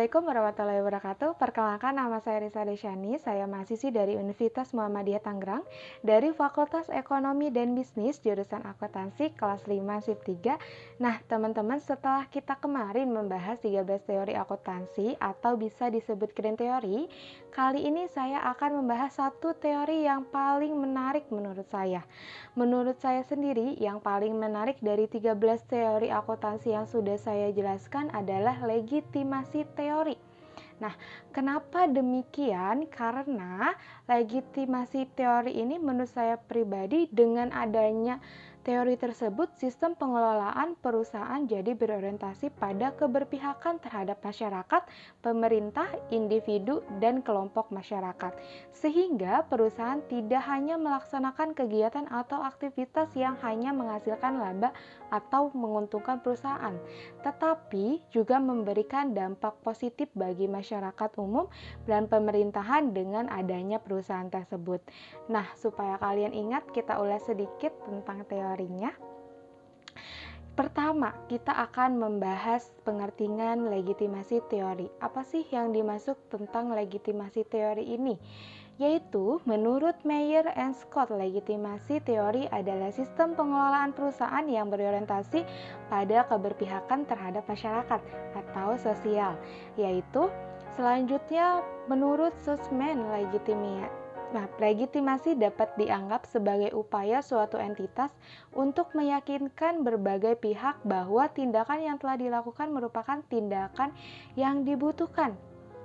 Assalamualaikum warahmatullahi wabarakatuh. Perkenalkan, nama saya Risa Desyani. Saya mahasiswi dari Universitas Muhammadiyah Tangerang dari Fakultas Ekonomi dan Bisnis jurusan Akuntansi kelas 5 SIP 3. Nah, teman-teman, setelah kita kemarin membahas 13 teori akuntansi atau bisa disebut grand teori, kali ini saya akan membahas satu teori yang paling menarik menurut saya. Menurut saya sendiri, yang paling menarik dari 13 teori akuntansi yang sudah saya jelaskan adalah legitimasi teori. Nah, kenapa demikian? Karena legitimasi teori ini menurut saya pribadi, dengan adanya teori tersebut, sistem pengelolaan perusahaan jadi berorientasi pada keberpihakan terhadap masyarakat, pemerintah, individu, dan kelompok masyarakat. Sehingga perusahaan tidak hanya melaksanakan kegiatan atau aktivitas yang hanya menghasilkan laba atau menguntungkan perusahaan, tetapi juga memberikan dampak positif bagi masyarakat umum dan pemerintahan dengan adanya perusahaan tersebut. Nah, supaya kalian ingat, kita ulas sedikit tentang teorinya. Pertama, kita akan membahas pengertian legitimasi teori. Apa sih yang dimaksud tentang legitimasi teori ini? Yaitu, menurut Mayer and Scott, legitimasi teori adalah sistem pengelolaan perusahaan yang berorientasi pada keberpihakan terhadap masyarakat atau sosial. Yaitu, selanjutnya, menurut Sussman, legitimasi dapat dianggap sebagai upaya suatu entitas untuk meyakinkan berbagai pihak bahwa tindakan yang telah dilakukan merupakan tindakan yang dibutuhkan,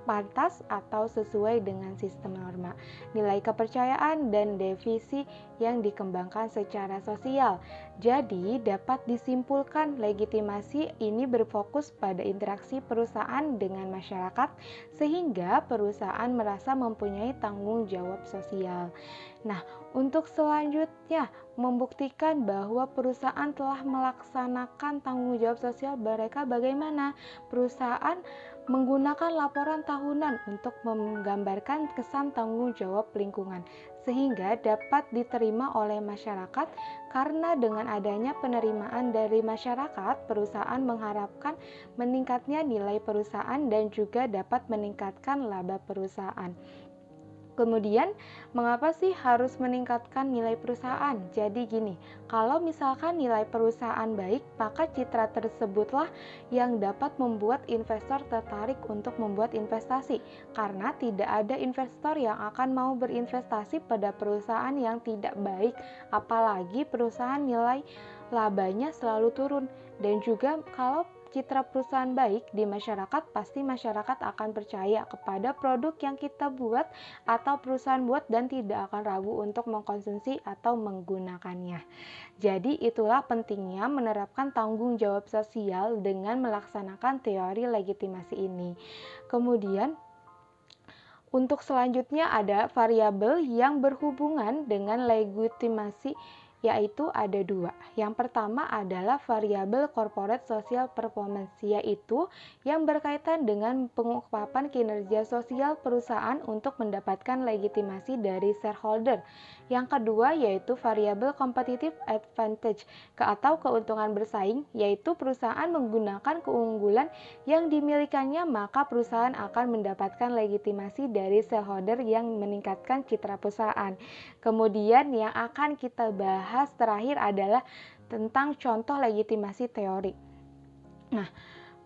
pantas, atau sesuai dengan sistem norma, nilai kepercayaan, dan definisi yang dikembangkan secara sosial. Jadi, dapat disimpulkan legitimasi ini berfokus pada interaksi perusahaan dengan masyarakat, sehingga perusahaan merasa mempunyai tanggung jawab sosial. Nah, untuk selanjutnya, membuktikan bahwa perusahaan telah melaksanakan tanggung jawab sosial mereka bagaimana? Perusahaan menggunakan laporan tahunan untuk menggambarkan kesan tanggung jawab lingkungan, sehingga dapat diterima oleh masyarakat. Karena dengan adanya penerimaan dari masyarakat, perusahaan mengharapkan meningkatnya nilai perusahaan dan juga dapat meningkatkan laba perusahaan. Kemudian, mengapa sih harus meningkatkan nilai perusahaan? Jadi gini, kalau misalkan nilai perusahaan baik, maka citra tersebutlah yang dapat membuat investor tertarik untuk membuat investasi. Karena tidak ada investor yang akan mau berinvestasi pada perusahaan yang tidak baik, apalagi perusahaan nilai labanya selalu turun. Dan juga kalau citra perusahaan baik di masyarakat, pasti masyarakat akan percaya kepada produk yang kita buat atau perusahaan buat dan tidak akan ragu untuk mengkonsumsi atau menggunakannya. Jadi itulah pentingnya menerapkan tanggung jawab sosial dengan melaksanakan teori legitimasi ini. Kemudian, untuk selanjutnya ada variabel yang berhubungan dengan legitimasi, yaitu ada dua. Yang pertama adalah variabel corporate social performance, yaitu yang berkaitan dengan pengungkapan kinerja sosial perusahaan untuk mendapatkan legitimasi dari shareholder. Yang kedua yaitu variabel competitive advantage atau keuntungan bersaing, yaitu perusahaan menggunakan keunggulan yang dimilikannya, maka perusahaan akan mendapatkan legitimasi dari shareholder yang meningkatkan citra perusahaan. Kemudian yang akan kita bahas terakhir adalah tentang contoh legitimasi teori. Nah,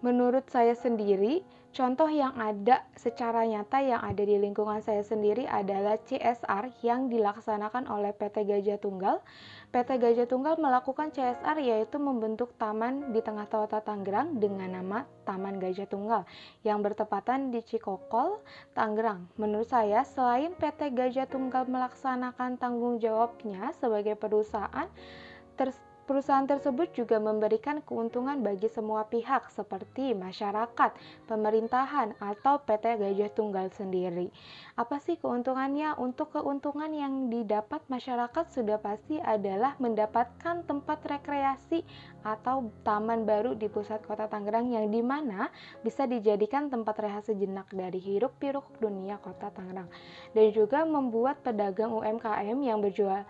menurut saya sendiri, contoh yang ada secara nyata yang ada di lingkungan saya sendiri adalah CSR yang dilaksanakan oleh PT Gajah Tunggal. PT Gajah Tunggal melakukan CSR yaitu membentuk taman di tengah kota Tangerang dengan nama Taman Gajah Tunggal yang bertepatan di Cikokol, Tangerang. Menurut saya, selain PT Gajah Tunggal melaksanakan tanggung jawabnya sebagai perusahaan tersebut juga memberikan keuntungan bagi semua pihak seperti masyarakat, pemerintahan, atau PT Gajah Tunggal sendiri. Apa sih keuntungannya? Untuk keuntungan yang didapat masyarakat sudah pasti adalah mendapatkan tempat rekreasi atau taman baru di pusat kota Tangerang yang dimana bisa dijadikan tempat rehat sejenak dari hiruk-pikuk dunia kota Tangerang. Dan juga membuat pedagang UMKM yang berjualan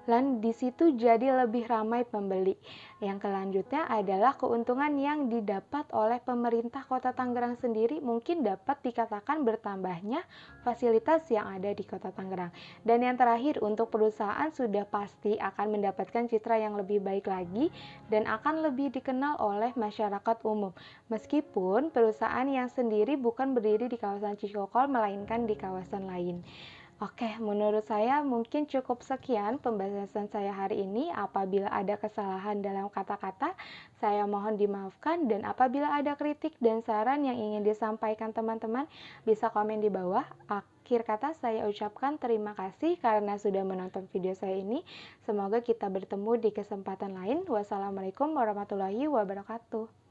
dan di situ jadi lebih ramai pembeli. Yang selanjutnya adalah keuntungan yang didapat oleh pemerintah Kota Tangerang sendiri, mungkin dapat dikatakan bertambahnya fasilitas yang ada di Kota Tangerang. Dan yang terakhir, untuk perusahaan sudah pasti akan mendapatkan citra yang lebih baik lagi dan akan lebih dikenal oleh masyarakat umum. Meskipun perusahaan yang sendiri bukan berdiri di kawasan Cikokol melainkan di kawasan lain. Oke, menurut saya mungkin cukup sekian pembahasan saya hari ini. Apabila ada kesalahan dalam kata-kata, saya mohon dimaafkan. Dan apabila ada kritik dan saran yang ingin disampaikan teman-teman, bisa komen di bawah. Akhir kata saya ucapkan terima kasih karena sudah menonton video saya ini. Semoga kita bertemu di kesempatan lain. Wassalamualaikum warahmatullahi wabarakatuh.